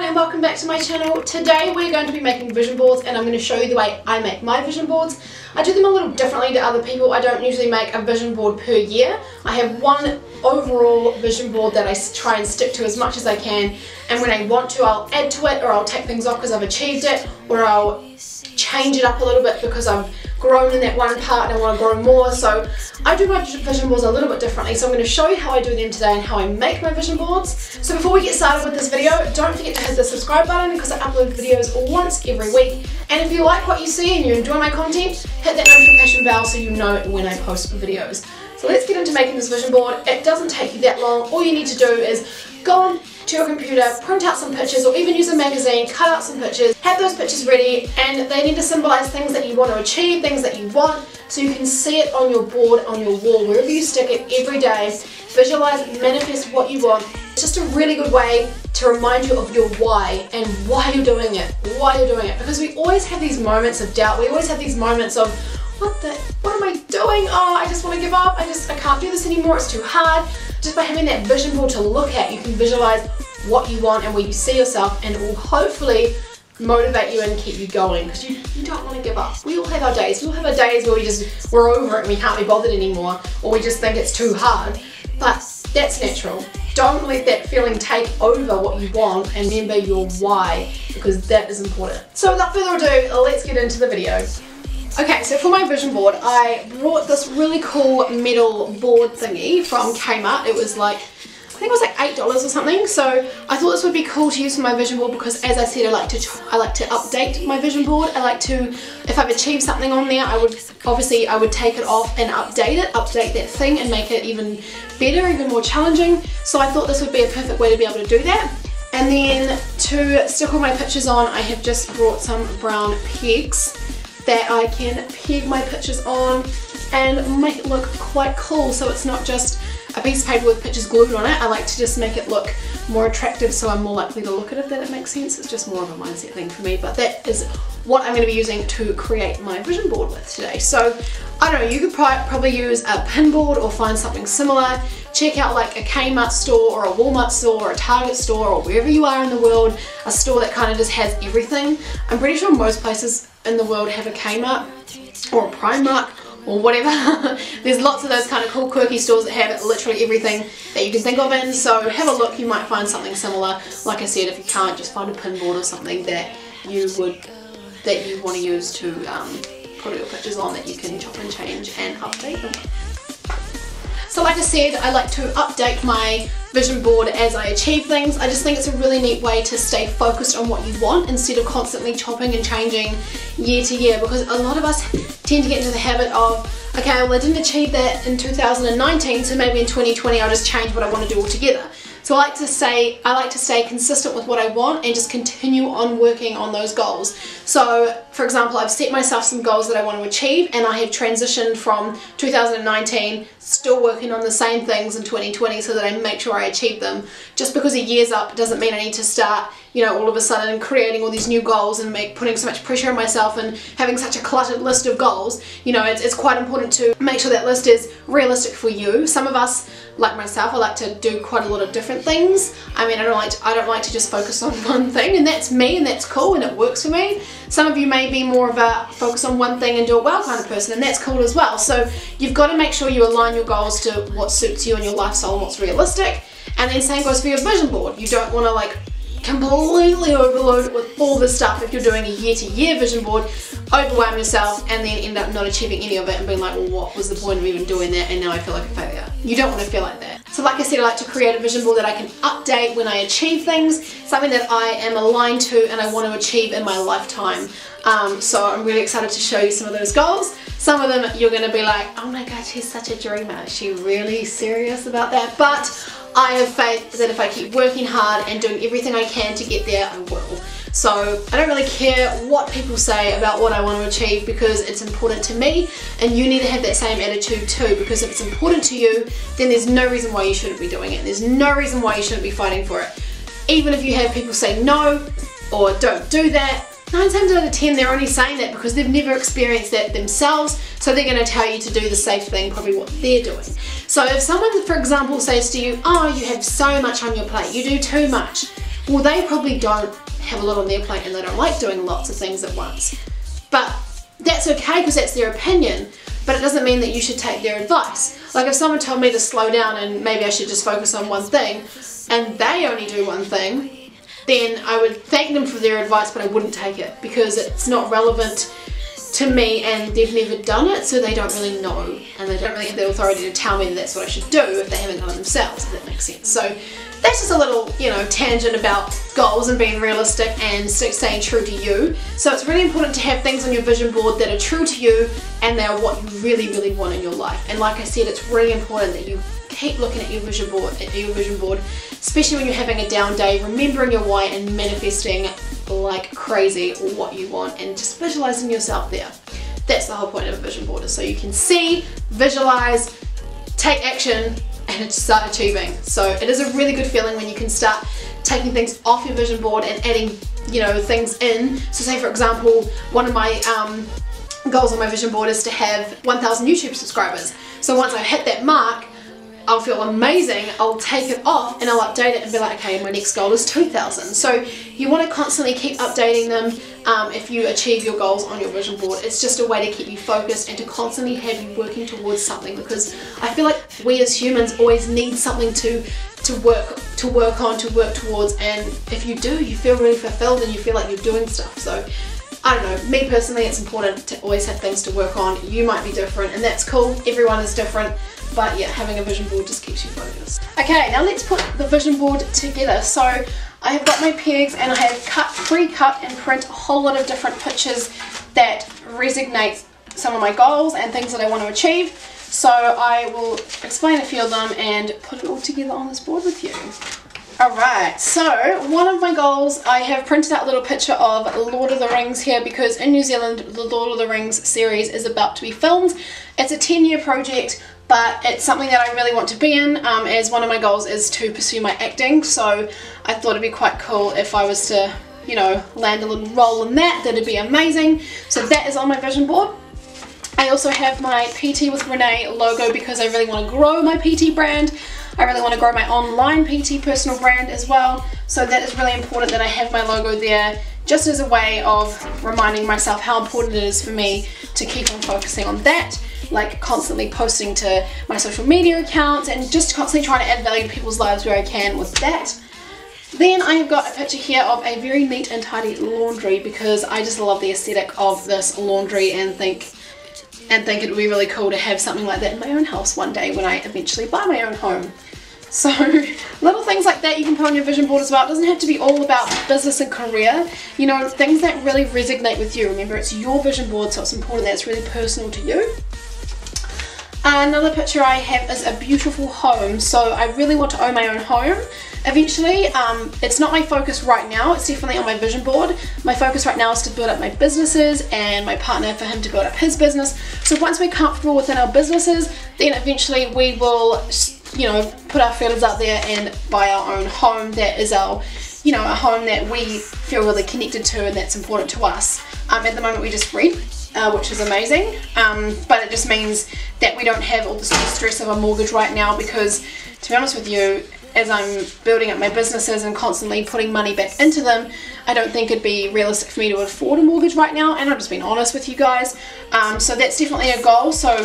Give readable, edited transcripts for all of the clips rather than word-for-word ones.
And welcome back to my channel. Today we're going to be making vision boards and I'm going to show you the way I make my vision boards. I do them a little differently to other people. I don't usually make a vision board per year. I have one overall vision board that I try and stick to as much as I can, and when I want to I'll add to it, or I'll take things off because I've achieved it, or I'll change it up a little bit because I've grown in that one part and I want to grow more. So I do my vision boards a little bit differently, so I'm going to show you how I do them today and how I make my vision boards. So before we get started with this video, don't forget to hit the subscribe button because I upload videos once every week, and if you like what you see and you enjoy my content, hit that notification bell so you know when I post videos. So let's get into making this vision board. It doesn't take you that long. All you need to do is go on to your computer, print out some pictures, or even use a magazine, cut out some pictures, have those pictures ready, and they need to symbolize things that you want to achieve, things that you want, so you can see it on your board, on your wall, wherever you stick it every day. Visualize, manifest what you want. It's just a really good way to remind you of your why and why you're doing it, because we always have these moments of doubt. We always have these moments of, what am I doing? Oh, I just want to give up. I can't do this anymore. It's too hard. Just by having that vision board to look at, you can visualize what you want and where you see yourself, and it will hopefully motivate you and keep you going, because you don't want to give up. We all have our days. We all have our days where we're over it and we can't be bothered anymore, or we just think it's too hard. But that's natural. Don't let that feeling take over what you want, and remember your why, because that is important. So without further ado, let's get into the video. Okay, so for my vision board, I brought this really cool metal board thingy from Kmart. It was like, I think it was like $8 or something. So I thought this would be cool to use for my vision board because, as I said, I like to update my vision board. I like to, if I've achieved something on there, I would take it off and update that thing and make it even better, even more challenging. So I thought this would be a perfect way to be able to do that. And then to stick all my pictures on, I have just brought some brown pegs that I can peg my pictures on and make it look quite cool, so it's not just a piece of paper with pictures glued on it. I like to just make it look more attractive, so I'm more likely to look at it, if that makes sense. It's just more of a mindset thing for me, but that is what I'm going to be using to create my vision board with today. So I don't know, you could probably use a pin board or find something similar. Check out like a Kmart store or a Walmart store or a Target store, or wherever you are in the world, a store that kind of just has everything. I'm pretty sure most places in the world have a Kmart or a Primark or whatever. There's lots of those kind of cool quirky stores that have literally everything that you can think of in, so have a look, you might find something similar. Like I said, if you can't, just find a pin board or something that you want to use to put your pictures on, that you can chop and change and update them. So like I said, I like to update my vision board as I achieve things. I just think it's a really neat way to stay focused on what you want instead of constantly chopping and changing year to year, because a lot of us tend to get into the habit of, okay, well I didn't achieve that in 2019, so maybe in 2020 I'll just change what I want to do altogether. So I like to stay consistent with what I want and just continue on working on those goals. So for example, I've set myself some goals that I want to achieve, and I have transitioned from 2019 still working on the same things in 2020 so that I make sure I achieve them. Just because a year's up doesn't mean I need to start, you know, all of a sudden creating all these new goals and putting so much pressure on myself and having such a cluttered list of goals. You know, it's quite important to make sure that list is realistic for you. Some of us, like myself, I like to do quite a lot of different things. I mean, I don't like to just focus on one thing, and that's me, and that's cool, and it works for me. Some of you may be more of a focus on one thing and do it well kind of person, and that's cool as well. So you've got to make sure you align your goals to what suits you and your lifestyle and what's realistic. And then same goes for your vision board. You don't want to like completely overload it with all this stuff. If you're doing a year-to-year vision board, overwhelm yourself and then end up not achieving any of it and being like, well, what was the point of even doing that, and now I feel like a failure. You don't want to feel like that. So like I said, I like to create a vision board that I can update when I achieve things, something that I am aligned to and I want to achieve in my lifetime. So I'm really excited to show you some of those goals. Some of them you're going to be like, oh my god, she's such a dreamer. Is she really serious about that? But I have faith that if I keep working hard and doing everything I can to get there, I will. So I don't really care what people say about what I want to achieve, because it's important to me, and you need to have that same attitude too, because if it's important to you, then there's no reason why you shouldn't be doing it. There's no reason why you shouldn't be fighting for it. Even if you have people say no or don't do that, 9 times out of 10 they're only saying that because they've never experienced that themselves, so they're going to tell you to do the safe thing, probably what they're doing. So if someone, for example, says to you, oh, you have so much on your plate, you do too much, well, they probably don't have a lot on their plate and they don't like doing lots of things at once. But that's okay because that's their opinion, but it doesn't mean that you should take their advice. Like if someone told me to slow down and maybe I should just focus on one thing, and they only do one thing, then I would thank them for their advice, but I wouldn't take it because it's not relevant to me and they've never done it, so they don't really know and they don't really have the authority to tell me that that's what I should do if they haven't done it themselves, if that makes sense. So that's just a little, you know, tangent about goals and being realistic and staying true to you. So it's really important to have things on your vision board that are true to you and they are what you really, really want in your life. And like I said, it's really important that you keep looking at your vision board, especially when you're having a down day, remembering your why and manifesting like crazy what you want and just visualizing yourself there. That's the whole point of a vision board, is so you can see, visualize, take action and start achieving. So it is a really good feeling when you can start taking things off your vision board and adding, you know, things in. So say for example, one of my goals on my vision board is to have 1,000 YouTube subscribers. So once I hit that mark, I'll feel amazing, I'll take it off and I'll update it and be like, okay, my next goal is 2,000. So you want to constantly keep updating them if you achieve your goals on your vision board. It's just a way to keep you focused and to constantly have you working towards something, because I feel like we as humans always need something to work on, to work towards, and if you do, you feel really fulfilled and you feel like you're doing stuff. So I don't know, me personally, it's important to always have things to work on. You might be different and that's cool, everyone is different. But yeah, having a vision board just keeps you focused. Okay, now let's put the vision board together. So I have got my pegs and I have pre-cut and print a whole lot of different pictures that resonate some of my goals and things that I want to achieve. So I will explain a few of them and put it all together on this board with you. Alright, so one of my goals, I have printed out a little picture of Lord of the Rings here because in New Zealand the Lord of the Rings series is about to be filmed. It's a 10-year project, but it's something that I really want to be in, as one of my goals is to pursue my acting, so I thought it'd be quite cool if I was to, you know, land a little role in that. That'd be amazing. So that is on my vision board. I also have my PT with Renee logo because I really want to grow my PT brand. I really want to grow my online PT personal brand as well. So that is really important that I have my logo there, just as a way of reminding myself how important it is for me to keep on focusing on that, like constantly posting to my social media accounts and just constantly trying to add value to people's lives where I can with that. Then I have got a picture here of a very neat and tidy laundry because I just love the aesthetic of this laundry and think it would be really cool to have something like that in my own house one day when I eventually buy my own home. So little things like that you can put on your vision board as well. It doesn't have to be all about business and career, you know, things that really resonate with you. Remember, it's your vision board, so it's important that it's really personal to you. Another picture I have is a beautiful home. So I really want to own my own home eventually. It's not my focus right now, it's definitely on my vision board. My focus right now is to build up my businesses and my partner for him to build up his business. So once we're comfortable within our businesses, then eventually we will, you know, put our feelers out there and buy our own home that is our, you know, a home that we feel really connected to and that's important to us. At the moment we just rent, which is amazing, but it just means that we don't have all the stress of a mortgage right now, because to be honest with you, as I'm building up my businesses and constantly putting money back into them, I don't think it'd be realistic for me to afford a mortgage right now, and I'm just being honest with you guys. So that's definitely a goal, so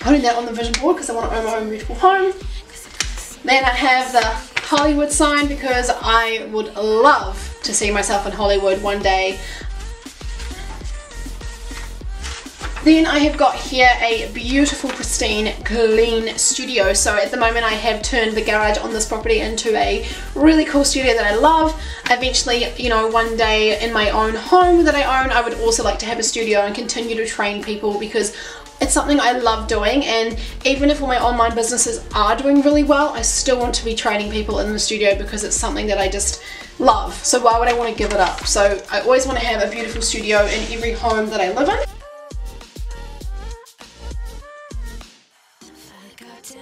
putting that on the vision board because I want to own my own beautiful home. Then I have the Hollywood sign because I would love to see myself in Hollywood one day. Then I have got here a beautiful, pristine, clean studio. So at the moment I have turned the garage on this property into a really cool studio that I love. Eventually, you know, one day in my own home that I own, I would also like to have a studio and continue to train people because it's something I love doing, and even if all my online businesses are doing really well, I still want to be training people in the studio because it's something that I just love. So why would I want to give it up? So I always want to have a beautiful studio in every home that I live in.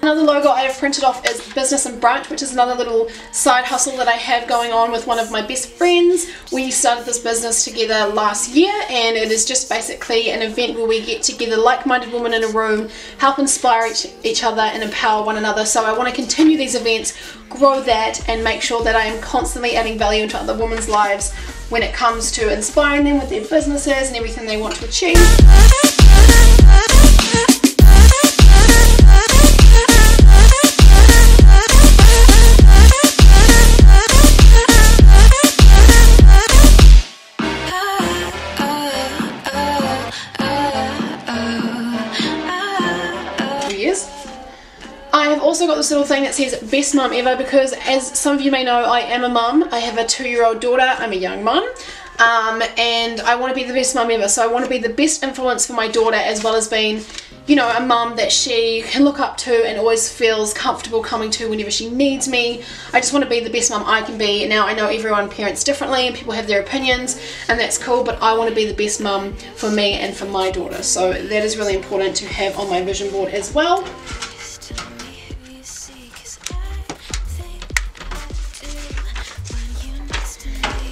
Another logo I have printed off is Business and Brunch, which is another little side hustle that I have going on with one of my best friends. We started this business together last year, and it is just basically an event where we get together like-minded women in a room, help inspire each other and empower one another. So I want to continue these events, grow that, and make sure that I am constantly adding value into other women's lives when it comes to inspiring them with their businesses and everything they want to achieve. I have also got this little thing that says best mum ever, because as some of you may know, I am a mum. I have a 2-year-old daughter. I'm a young mum, and I want to be the best mum ever. So I want to be the best influence for my daughter, as well as being, you know, a mum that she can look up to and always feels comfortable coming to whenever she needs me. I just want to be the best mum I can be. Now I know everyone parents differently and people have their opinions, and that's cool, but I want to be the best mum for me and for my daughter. So that is really important to have on my vision board as well.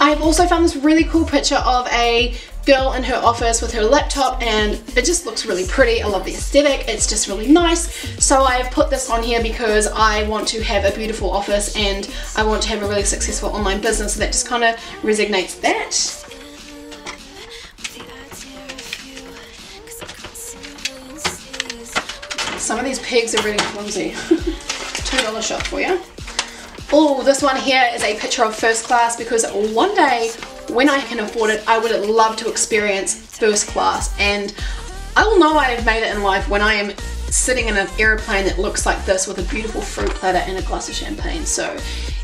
I've also found this really cool picture of a girl in her office with her laptop, and it just looks really pretty. I love the aesthetic, it's just really nice. So I have put this on here because I want to have a beautiful office and I want to have a really successful online business, so that just kind of resonates that. Some of these pegs are really flimsy. $2 shop for you. Oh, this one here is a picture of first class, because one day when I can afford it, I would love to experience first class, and I will know I have made it in life when I am sitting in an aeroplane that looks like this with a beautiful fruit platter and a glass of champagne. So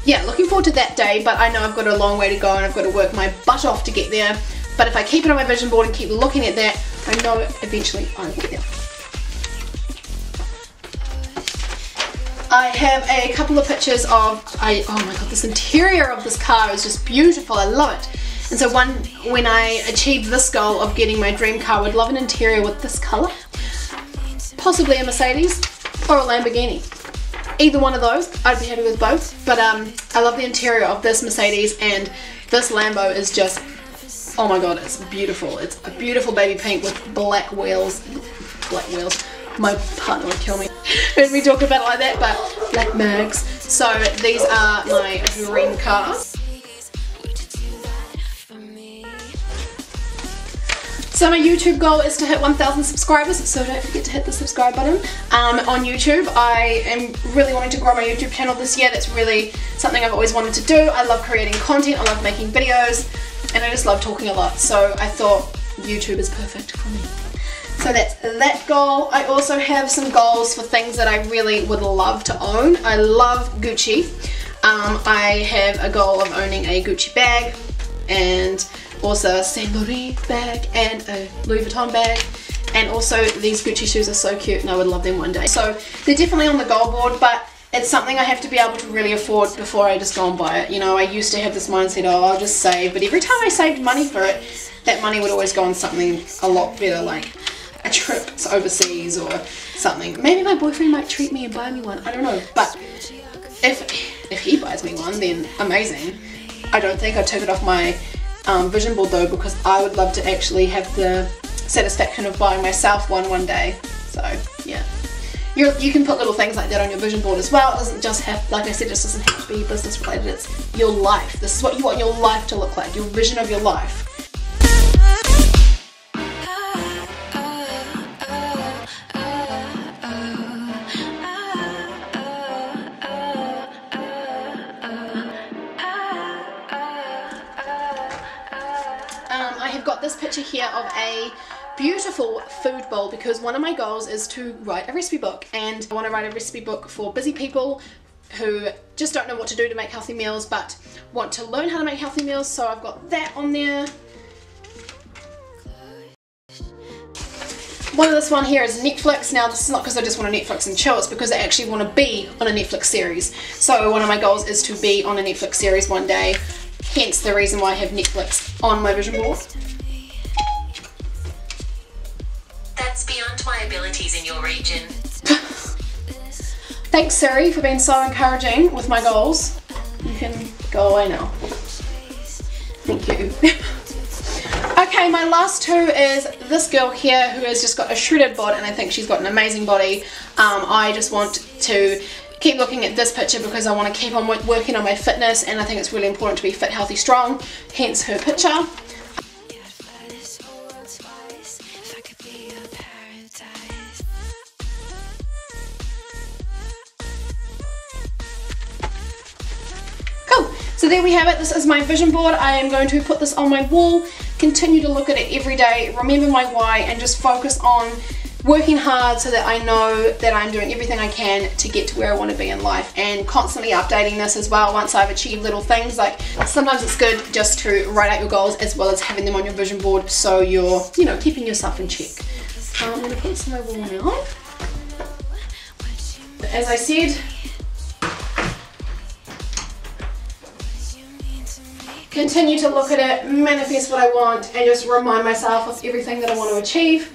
yeah, looking forward to that day, but I know I've got a long way to go and I've got to work my butt off to get there. But if I keep it on my vision board and keep looking at that, I know eventually I will get there. I have a couple of pictures of, oh my god, this interior of this car is just beautiful. I love it. And so when I achieved this goal of getting my dream car, I would love an interior with this colour. Possibly a Mercedes or a Lamborghini. Either one of those, I'd be happy with both. But I love the interior of this Mercedes, and this Lambo is just, oh my god, it's beautiful. It's a beautiful baby pink with black wheels. Black wheels. My partner would kill me when we talk about it like that, but black mags. So these are my dream cars. So my YouTube goal is to hit 1,000 subscribers, so don't forget to hit the subscribe button. On YouTube, I am really wanting to grow my YouTube channel this year. That's really something I've always wanted to do. I love creating content, I love making videos, and I just love talking a lot. So I thought YouTube is perfect for me. So that's that goal. I also have some goals for things that I really would love to own. I love Gucci. I have a goal of owning a Gucci bag, and also a Saint Laurent bag, and a Louis Vuitton bag, and also these Gucci shoes are so cute and I would love them one day. So they're definitely on the goal board, but it's something I have to be able to really afford before I just go and buy it. You know, I used to have this mindset, oh, I'll just save, but every time I saved money for it, that money would always go on something a lot better, like a trip to overseas or something. Maybe my boyfriend might treat me and buy me one, I don't know, but if he buys me one, then amazing. I don't think I'd take it off my vision board though, because I would love to actually have the satisfaction of buying myself one day. So yeah, you can put little things like that on your vision board as well. It doesn't just have, like I said, it just doesn't have to be business related. It's your life. This is what you want your life to look like, your vision of your life. I have got this picture here of a beautiful food bowl, because one of my goals is to write a recipe book, and I want to write a recipe book for busy people who just don't know what to do to make healthy meals but want to learn how to make healthy meals. So I've got that on there. One of this one here is Netflix. Now this is not because I just want to Netflix and chill, it's because I actually want to be on a Netflix series. So one of my goals is to be on a Netflix series one day, hence the reason why I have Netflix on my vision board. That's beyond my abilities in your region. Thanks Siri for being so encouraging with my goals. You can go away now. Thank you. Okay, my last two is this girl here who has just got a shredded bod, and I think she's got an amazing body. I just want to keep looking at this picture because I want to keep on working on my fitness, and I think it's really important to be fit, healthy, strong, hence her picture. So there we have it. This is my vision board. I am going to put this on my wall, continue to look at it every day, remember my why, and just focus on working hard so that I know that I'm doing everything I can to get to where I want to be in life, and constantly updating this as well once I've achieved little things. Like sometimes it's good just to write out your goals as well as having them on your vision board so you're, you know, keeping yourself in check. I'm going to put this on my wall now. As I said, continue to look at it, manifest what I want, and just remind myself of everything that I want to achieve.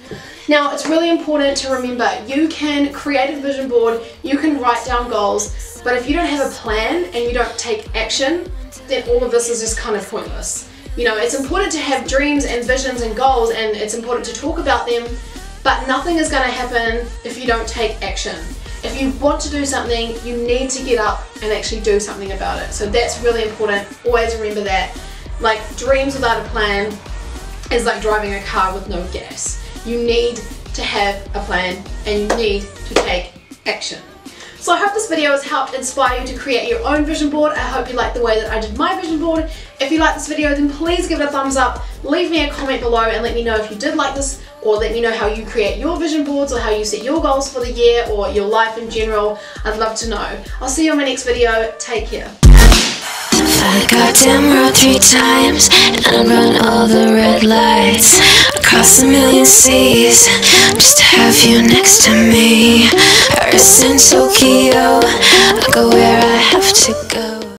Now, it's really important to remember, you can create a vision board, you can write down goals, but if you don't have a plan and you don't take action, then all of this is just kind of pointless. You know, it's important to have dreams and visions and goals, and it's important to talk about them, but nothing is going to happen if you don't take action. If you want to do something, you need to get up and actually do something about it. So that's really important. Always remember that. Like, dreams without a plan is like driving a car with no gas. You need to have a plan and you need to take action. So I hope this video has helped inspire you to create your own vision board. I hope you like the way that I did my vision board. If you like this video, then please give it a thumbs up. Leave me a comment below and let me know if you did like this, or let me know how you create your vision boards or how you set your goals for the year or your life in general. I'd love to know. I'll see you on my next video. Take care. Fly the goddamn world 3 times and run all the red lights across a million seas just to have you next to me. Paris and Tokyo, I go where I have to go.